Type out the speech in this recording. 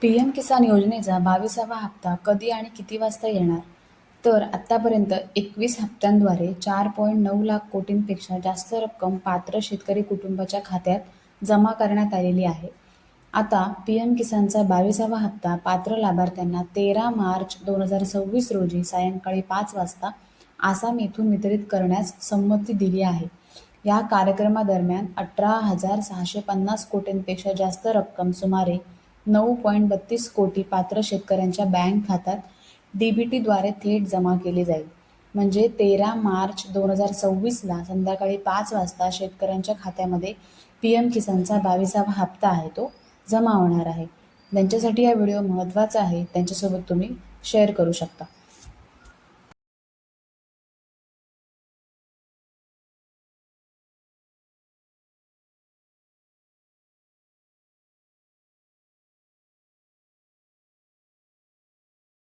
PM. किसान योजनेचा 22वा हप्ता कधी आणि किती वाजता येणार? तर आत्तापर्यंत 21 हप्त्यांद्वारे 4.9 लाख कोटींपेक्षा जास्त रक्कम पात्र शेतकरी कुटुंबाच्या खात्यात जमा करण्यात आलेली आहे. आता पी.एम. किसानचा 22वा हप्ता पात्र लाभार्थ्यांना 13 मार्च 2026 रोजी सायंकाळी 5 वाजता आसाम येथून वितरित करण्यास संमती दिली आहे. या कार्यक्रमादरम्यान 18,650 कोटींपेक्षा जास्त रक्कम सुमारे 9.32 कोटी पात्र शेतकऱ्यांच्या बँक खात्यात डीबीटीद्वारे थेट जमा केली जाईल. म्हणजे 13 मार्च 2026ला संध्याकाळी 5 वाजता शेतकऱ्यांच्या खात्यामध्ये पी.एम. किसानचा 22वा हप्ता आहे तो जमा होणार आहे. ज्यांच्यासाठी हा व्हिडिओ महत्त्वाचा आहे त्यांच्यासोबत तुम्ही शेअर करू शकता.